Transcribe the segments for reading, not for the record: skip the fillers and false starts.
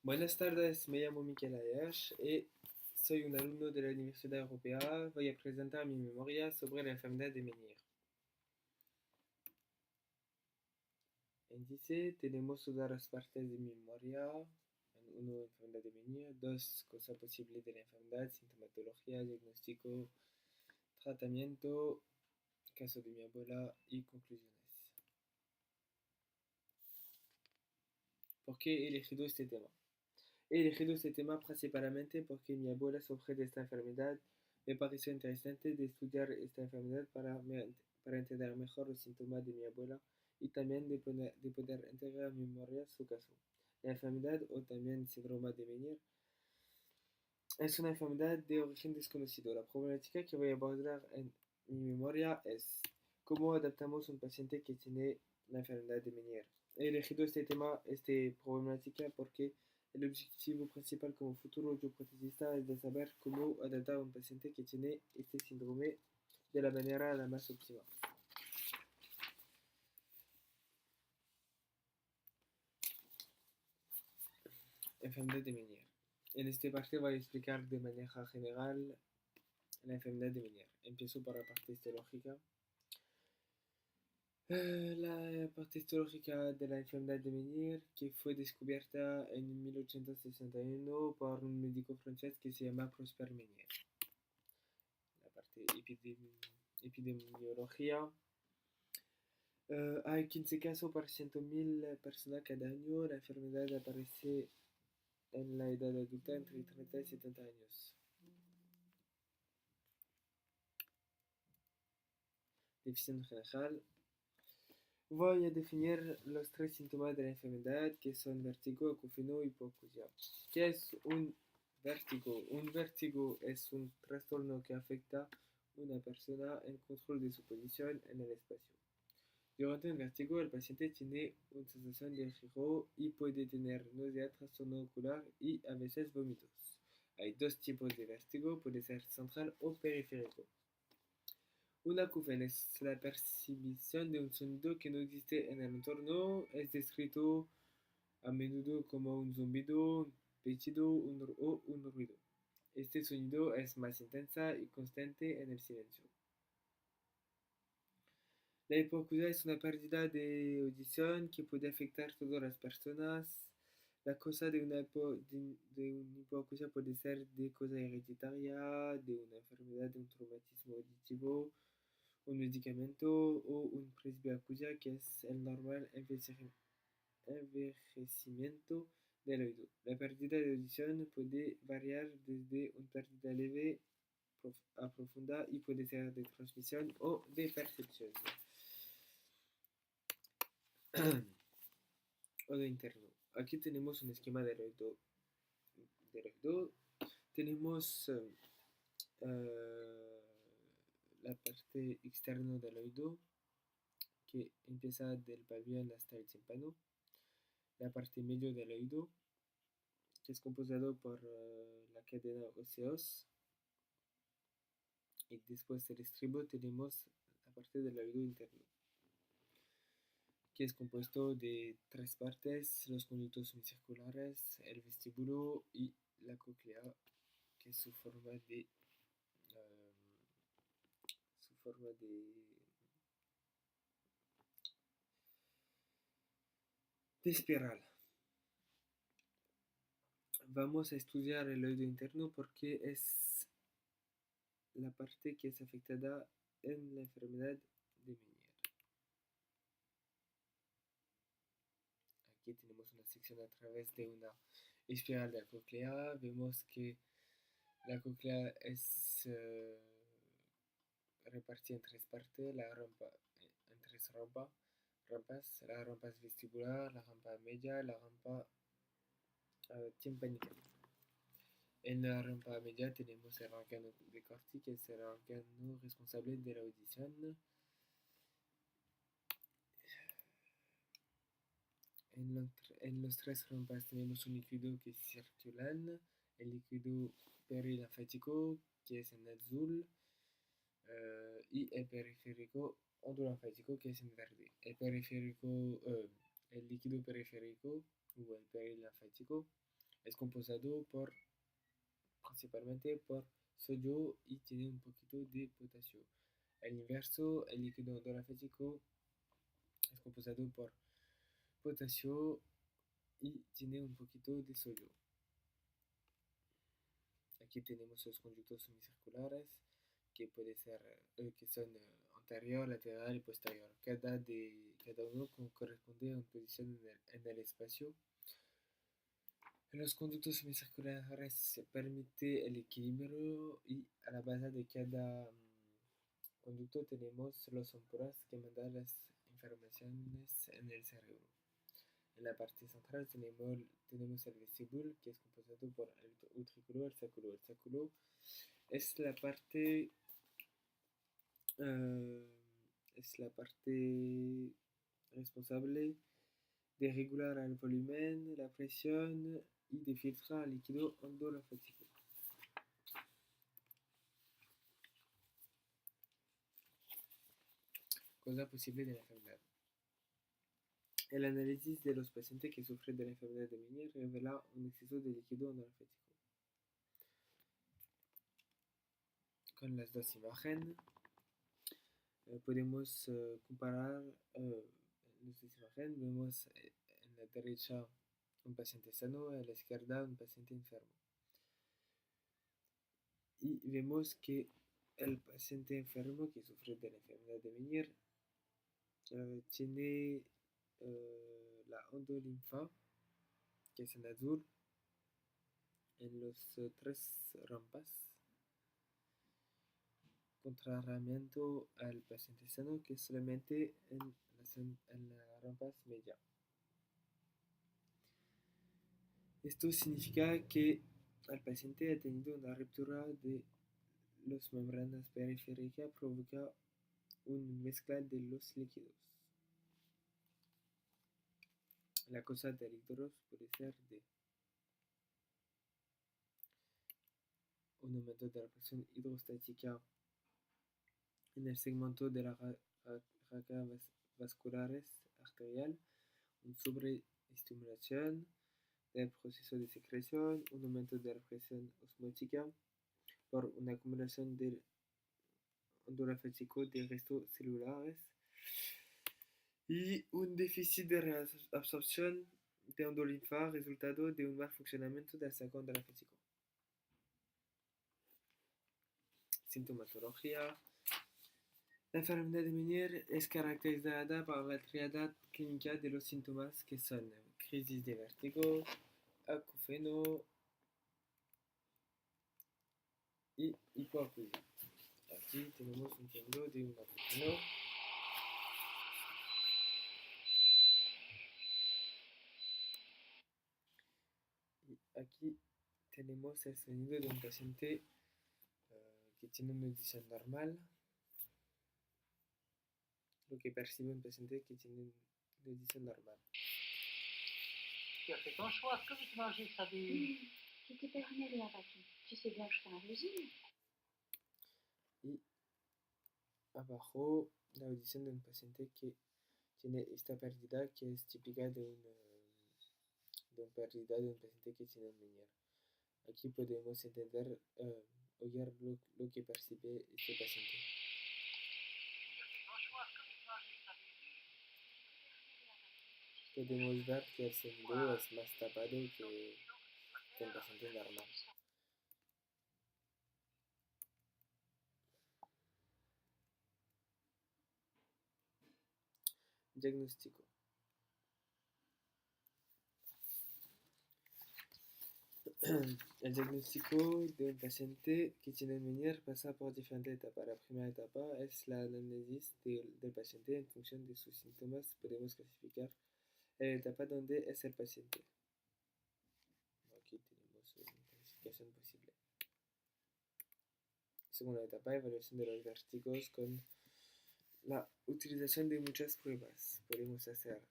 Buenas tardes, me llamo Miquel Ayash y soy un alumno de la Universidad Europea. Voy a presentar mi memoria sobre la enfermedad de Meniere. Índice, tenemos todas las partes de mi memoria. Uno, enfermedad de Meniere. Dos, cosas posibles de la enfermedad, sintomatología, diagnóstico, tratamiento, caso de mi abuela y conclusiones. ¿Por qué he elegido este tema? He elegido este tema principalmente porque mi abuela sufre de esta enfermedad. Me pareció interesante de estudiar esta enfermedad para entender mejor los síntomas de mi abuela y también de poder integrar a mi memoria su caso. La enfermedad, o también síndrome de Meniere, es una enfermedad de origen desconocido. La problemática que voy a abordar en mi memoria es cómo adaptamos a un paciente que tiene la enfermedad de Meniere. He elegido este tema, esta problemática, porque el objetivo principal como futuro bioprotesista es de saber cómo adaptar a un paciente que tiene este síndrome de la manera la más óptima. Enfermedad de Meniere. En esta parte voy a explicar de manera general la enfermedad de Meniere. Empiezo por la parte histológica. La parte histológica de la enfermedad de Meniere, que fue descubierta en 1861 por un médico francés que se llama Prosper Meniere. La parte epidemiología. Hay 15 casos por 100.000 personas cada año. La enfermedad aparece en la edad adulta entre 30 y 70 años. Definición general. Voy a definir los tres síntomas de la enfermedad, que son vértigo, acúfeno y hipoacusia. ¿Qué es un vértigo? Un vértigo es un trastorno que afecta a una persona en control de su posición en el espacio. Durante un vértigo, el paciente tiene una sensación de giro y puede tener náusea, trastorno ocular y a veces vómitos. Hay dos tipos de vértigo, puede ser central o periférico. Un acúfeno es la percepción de un sonido que no existe en el entorno. Es descrito a menudo como un zumbido, un pitido o un ruido. Este sonido es más intensa y constante en el silencio. La hipoacusia es una pérdida de audición que puede afectar a todas las personas. La causa de una hipoacusia puede ser de causa hereditaria, de una enfermedad, de un traumatismo auditivo, un medicamento o un presbiacusia, que es el normal envejecimiento del oído. La pérdida de audición puede variar desde una pérdida leve a profunda y puede ser de transmisión o de percepción. Oído interno. Aquí tenemos un esquema del oído. Tenemos la parte externa del oído, que empieza del pabellón hasta el tímpano. La parte medio del oído, que es compuesto por la cadena óseos. Y después del estribo tenemos la parte del oído interno, que es compuesto de tres partes: los conductos semicirculares, el vestíbulo y la cóclea, que es su forma de espiral. Vamos a estudiar el oído interno porque es la parte que es afectada en la enfermedad de Meniere. Aquí tenemos una sección a través de una espiral de la cóclea. Vemos que la cóclea es repartida en tres partes, en tres rampas. La rampa vestibular, la rampa media, la rampa timpánica. En la rampa media tenemos el órgano de Corti, que es el órgano responsable de la audición. En los tres rampas tenemos un líquido que circula, el líquido perilinfático, que es en azul, y el periférico endolinfático, que es en verde. El líquido periférico o el perilinfático Es composado principalmente por sodio y tiene un poquito de potasio. El inverso, el líquido endorafético, es composado por potasio y tiene un poquito de sodio. Aquí tenemos los conductos semicirculares que que son anterior, lateral y posterior. Cada uno corresponde a una posición en el espacio. En los conductos semicirculares se permite el equilibrio y a la base de cada conducto tenemos las ánforas que mandan las informaciones en el cerebro. En la parte central tenemos el vestíbulo que es compuesto por el utrículo y el sacúlo. El sacúlo es eh, la parte responsable de regular el volumen, la presión y de filtrar el líquido endorafético. Causa posible de la enfermedad. El análisis de los pacientes que sufren de la enfermedad de Meniere revela un exceso de líquido endorafético. Con las dos imágenes podemos comparar las dos imágenes. Vemos en la derecha un paciente sano, a la izquierda un paciente enfermo. Y vemos que el paciente enfermo que sufre de la enfermedad de Meniere tiene la endolinfa, que es en azul, en los tres rampas, contrariamente al paciente sano que es solamente en las rampas media. Esto significa que el paciente ha tenido una ruptura de las membranas periféricas provoca una mezcla de los líquidos. La causa de líquidos puede ser de un aumento de la presión hidrostática en el segmento de la raca vasculares arterial, una sobreestimulación del proceso de secreción, un aumento de la presión osmótica por una acumulación del endorafético de restos celulares y un déficit de reabsorción de endolinfa resultado de un mal funcionamiento del saco endorafético. Sintomatología. La enfermedad de Meniere es caracterizada por la triada clínica de los síntomas que son crisis de vértigo, acúfeno y hipoacusia. Aquí tenemos un ejemplo de un acúfeno. Y aquí tenemos el sonido de un paciente que tiene una audición normal. Lo que percibe un paciente qui tiene une audition normale. Tu as fait ton choix. Est-ce que tu manges ça des... Tu t'es permis rien, papy. Tu sais bien que je fais un régime. Y abajo la audición de un paciente que tiene esta pérdida que es típica de una pérdida de un paciente que tiene un Meniere. Aquí podemos entender, oír lo que percibe este paciente. Podemos ver que el sonido es más tapado que un paciente normal. Diagnóstico. El diagnóstico de un paciente que tiene Meniere pasa por diferentes etapas. La primera etapa es la análisis del paciente en función de sus síntomas. Podemos clasificar la etapa donde es el paciente. Aquí tenemos una clasificación posible. Segunda etapa, evaluación de los vértigos con la utilización de muchas pruebas. Podemos hacer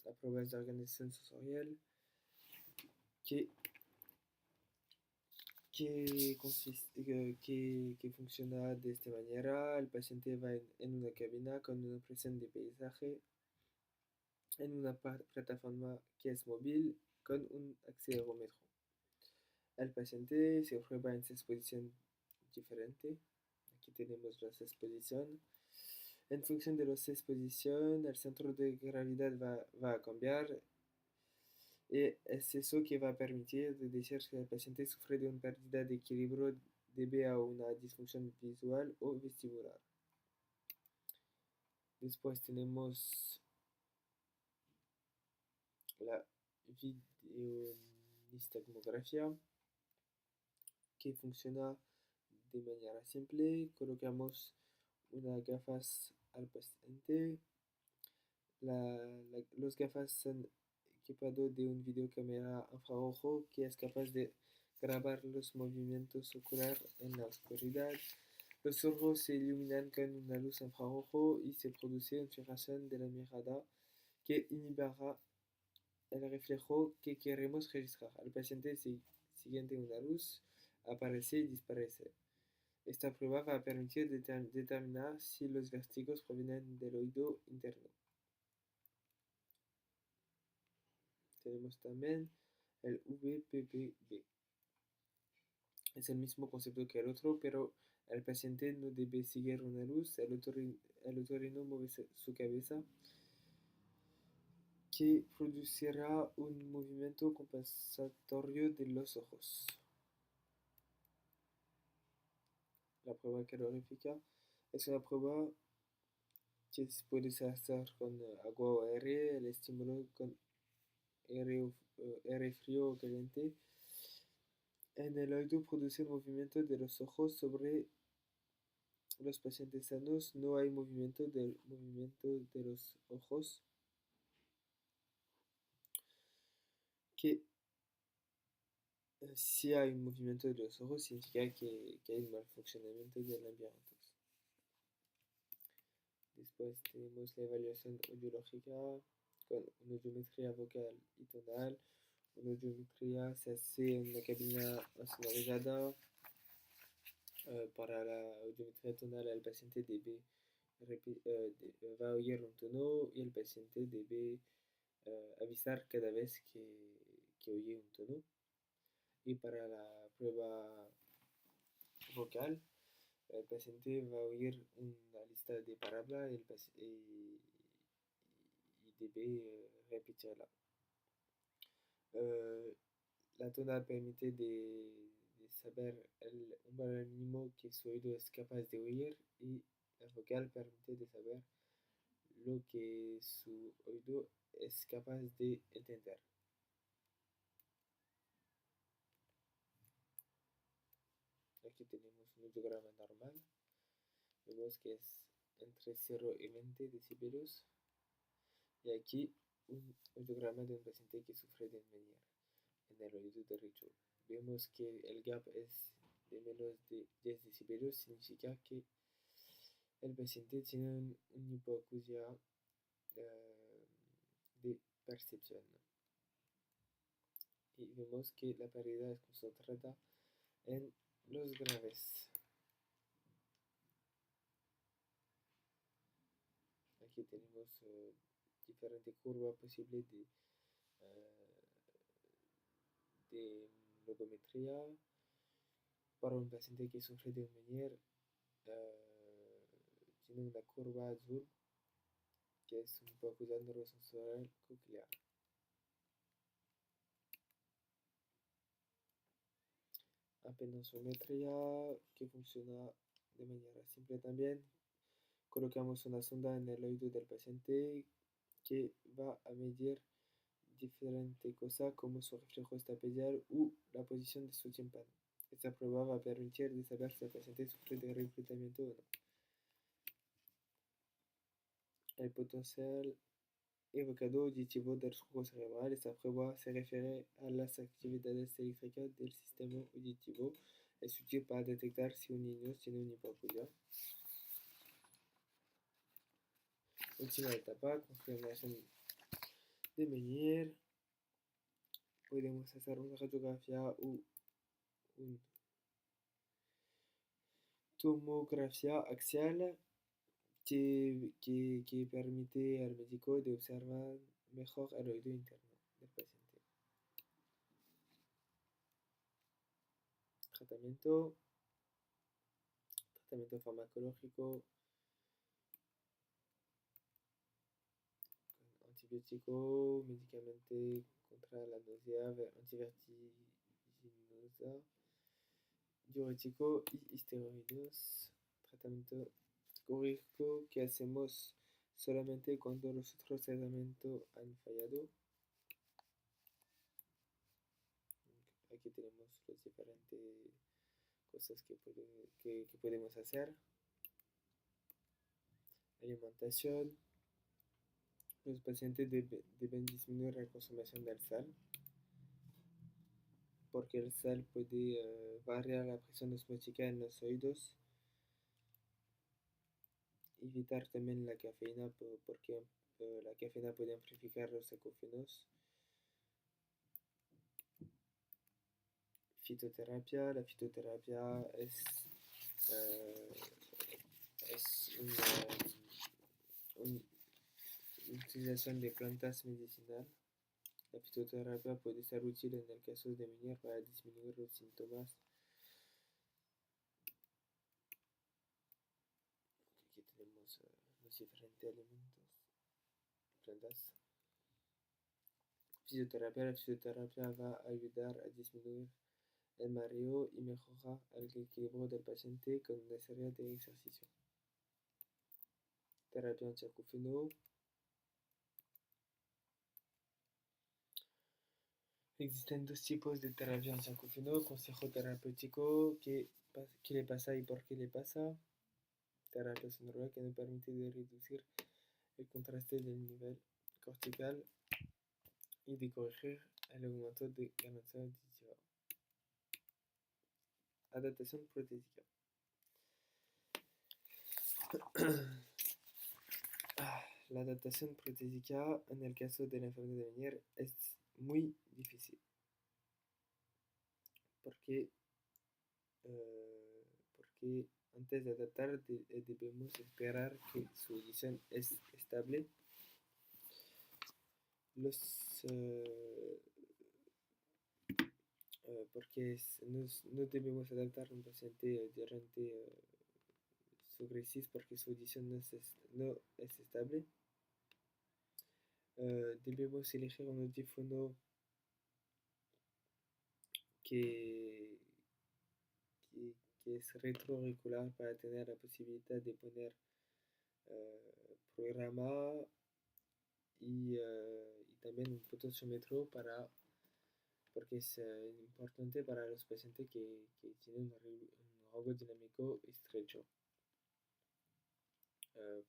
las pruebas de organización sensorial que funciona de esta manera. El paciente va en una cabina con una presión de paisaje en una plataforma que es móvil con un acelerómetro. El paciente se prueba en 6 posiciones diferentes. Aquí tenemos las 6 posiciones. En función de las 6 posiciones, el centro de gravedad va a cambiar. Y es eso que va a permitir de decir si el paciente sufre de una pérdida de equilibrio debido a una disfunción visual o vestibular. Después tenemos la videonistagmografía, que funciona de manera simple. Colocamos unas gafas al paciente. Los gafas son equipados de un videocámara infrarrojo que es capaz de grabar los movimientos oculares en la oscuridad. Los ojos se iluminan con una luz infrarrojo y se produce una fijación de la mirada que inhibirá el reflejo que queremos registrar. Al paciente siguiente una luz aparece y desaparece. Esta prueba va a permitir determinar si los vértigos provienen del oído interno. Tenemos también el VPPB. Es el mismo concepto que el otro, pero el paciente no debe seguir una luz. El otorrino mueve su cabeza, que producirá un movimiento compensatorio de los ojos. La prueba calorífica es una prueba que se puede hacer con agua o aire. El estímulo con aire frío o caliente en el oído produce un movimiento de los ojos. Sobre los pacientes sanos no hay movimiento de los ojos, que si hay un movimiento de los ojos significa que hay un mal funcionamiento del ambiente. Después tenemos la evaluación audiológica con una audiometría vocal y tonal. Una audiometría se hace en una cabina sonorizada. Para la audiometría tonal, el paciente va a oír un tono y el paciente debe avisar cada vez que oye un tono. Y para la prueba vocal, el paciente va a oír una lista de palabras y debe repetirla. La tonal permite de saber el umbral mínimo que su oído es capaz de oír, y el vocal permite de saber lo que su oído es capaz de entender. Aquí tenemos un audiograma normal. Vemos que es entre 0 y 20 decibelios. Y aquí un audiograma de un paciente que sufre de Meniere en el oído derecho. Vemos que el gap es de menos de 10 decibelios, significa que el paciente tiene una hipoacusia de percepción. Y vemos que la pérdida es concentrada en los graves. Aquí tenemos diferentes curvas posibles de logometría. Para un paciente que sufre de Meniere, tiene una curva azul que es un hipoacusia neurosensorial coclear. Apnensometría, que funciona de manera simple también. Colocamos una sonda en el oído del paciente que va a medir diferentes cosas como su reflejo estapedial u la posición de su tímpano. Esta prueba va a permitir de saber si el paciente sufre de reclutamiento o no. El potencial evocado auditivo del surco cerebral. Esta prueba se refiere a las actividades eléctricas del sistema auditivo. Es útil para detectar si un niño tiene una hipoacusia. Última etapa, confirmación de Meniere. Podemos hacer una radiografía o una tomografía axial que permite al médico de observar mejor el oído interno del paciente. tratamiento farmacológico, antibiótico, medicamento contra la náusea, antivertiginosa, diurético y esteroides. Tratamiento quirúrgico que hacemos solamente cuando los otros tratamientos han fallado. Aquí tenemos las diferentes cosas que podemos hacer. Alimentación. Los pacientes deben disminuir la consumación del sal, porque el sal puede variar la presión osmótica en los oídos. Evitar también la cafeína, porque la cafeína puede amplificar los acófinos. Fitoterapia. La fitoterapia es una utilización de plantas medicinales. La fitoterapia puede ser útil en el caso de venir para disminuir los síntomas. Aquí tenemos los diferentes alimentos, plantas. La fisioterapia va a ayudar a disminuir el mareo y mejorar el equilibrio del paciente con una serie de ejercicios. Terapia antiacúfeno. Existen dos tipos de terapia antiacúfeno: consejo terapéutico, ¿qué le pasa y por qué le pasa? Terapia sonora, que nos permite de reducir el contraste del nivel cortical y de corregir el aumento de ganancia auditiva. Adaptación protésica. La adaptación protésica en el caso de la enfermedad de Meniere es muy difícil porque antes de adaptar debemos esperar que su audición es estable. Porque no debemos adaptar a un paciente durante su crisis porque su audición no es estable. Debemos elegir un audífono que es retroauricular para tener la posibilidad de poner programa y también un potenciómetro porque es importante para los pacientes que tienen un rango dinámico estrecho.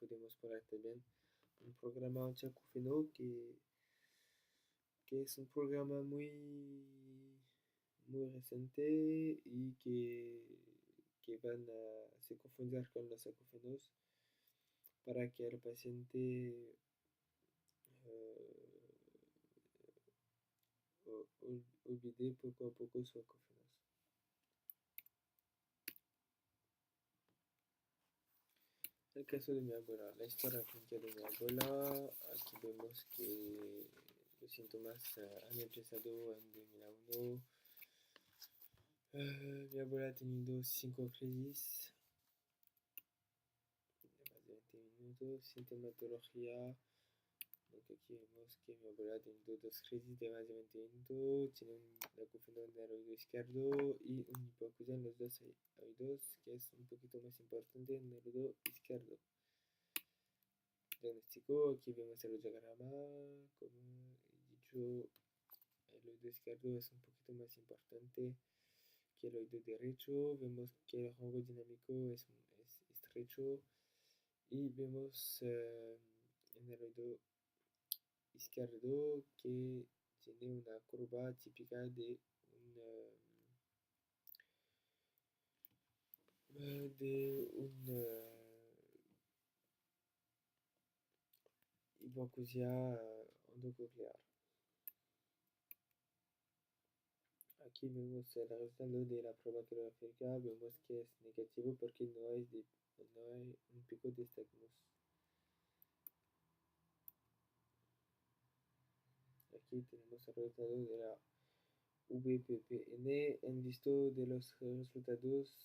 Podemos poner también un programa antiacúfeno que es un programa muy reciente y que van a se confundir con los acúfenos para que el paciente olvide poco a poco sus acúfenos. El caso de mi abuela, la historia clínica de mi abuela. Aquí vemos que los síntomas han empezado en 2001. Mi abuela ha tenido 5 crisis de más de 20 minutos. Sintomatología. Donc aquí vemos que mi abuela ha tenido 2 crisis de más de 20 minutos. Tiene un acúfeno en el oído izquierdo y un hipoacusia en los dos oídos, que es un poquito más importante en el oído izquierdo. Diagnóstico. Aquí vemos el diagrama. Como he dicho, el oído izquierdo es un poquito más importante que el oído derecho. Vemos que el rango dinámico es estrecho y vemos en el oído izquierdo que tiene una curva típica de un hipoacusia endococlear. Aquí vemos el resultado de la prueba coreográfica. Vemos que es negativo porque no hay un pico de estagmus. Aquí tenemos el resultado de la VPPN, en visto de los resultados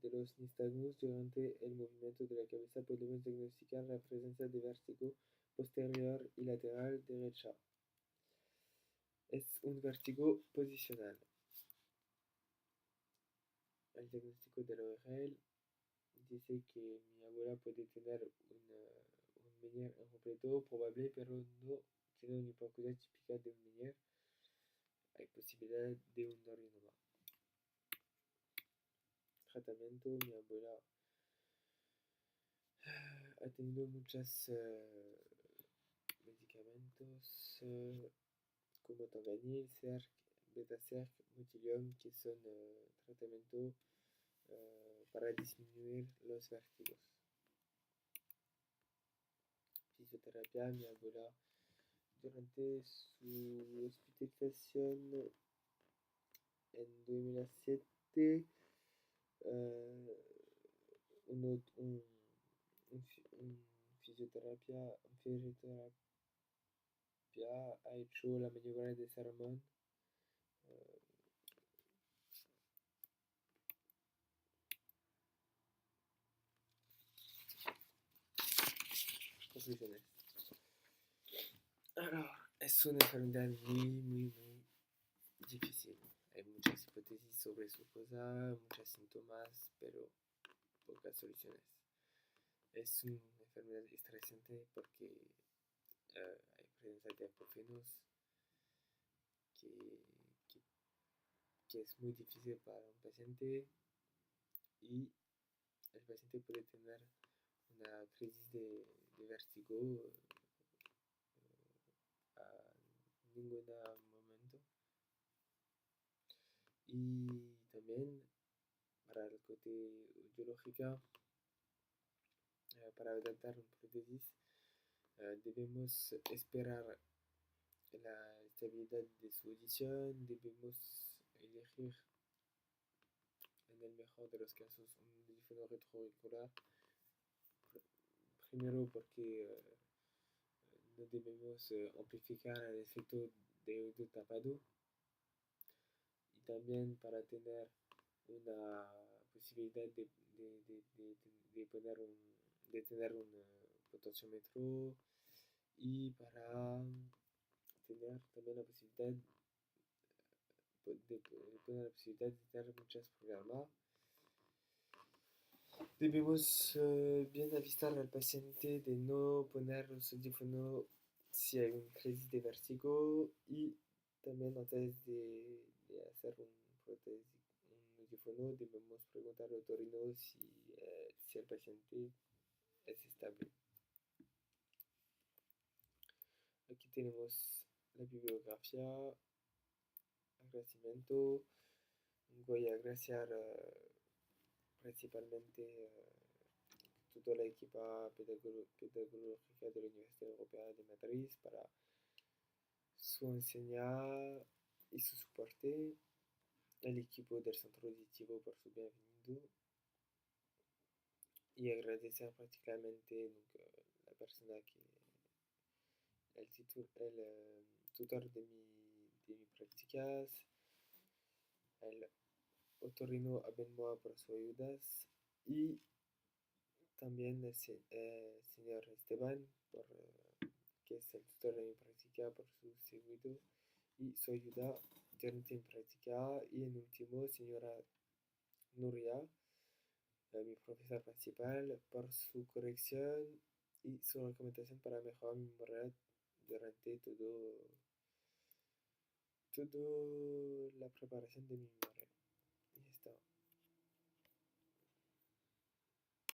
de los nistagmos durante el movimiento de la cabeza, podemos diagnosticar la presencia de vértigo posterior y lateral derecha. Es un vértigo posicional. El diagnóstico de L'Oreal dice que mi abuela puede tener un Meniere incompleto probable, pero no tiene una hipoacusia típica de un Meniere. Hay posibilidad de un neurinoma. Tratamiento, mi abuela ha tenido muchos medicamentos como Tanganil, Cerc, Betacerc, Mutilium, que son tratamiento para disminuir los vértigos. Fisioterapia, mi abuela durante su hospitalización en 2007 un fisioterapia ha hecho la maniobra de Salomón. Conclusiones. Es una enfermedad muy difícil. Hay muchas hipótesis sobre su causa, muchos síntomas, pero pocas soluciones. Es una enfermedad estresante porque hay presencia de acógenos que, que, que es muy difícil para un paciente y el paciente puede tener una crisis de vértigo a ningún momento. Y también para la parte audiológica, para adaptar una prótesis, debemos esperar la estabilidad de su audición, debemos elegir en el mejor de los casos un audífono retroauricular, primero porque no debemos amplificar el efecto de oído tapado y también para tener una posibilidad de tener un potenciómetro y para tener también la posibilidad de tener muchos programas. Debemos bien avisar al paciente de no poner los audífonos si hay una crisis de vértigo y también antes de hacer un audífono debemos preguntar al otorrino si el paciente es estable. Aquí tenemos la bibliografía, agradecimiento. Voy a agradecer principalmente toda la equipa pedagógica de la Universidad Europea de Madrid para su enseñanza y su soporte, el equipo del Centro Auditivo por su bienvenido y agradecer prácticamente la persona que el tutor de mis prácticas, el otorrino Abenmoa por sus ayudas y también el señor Esteban, que es el tutor de mi práctica, por su seguimiento y su ayuda durante mi práctica. Y en último, señora Nuria, mi profesora principal, por su corrección y su recomendación para mejorar mi memoria durante toda la preparación de mi memoria.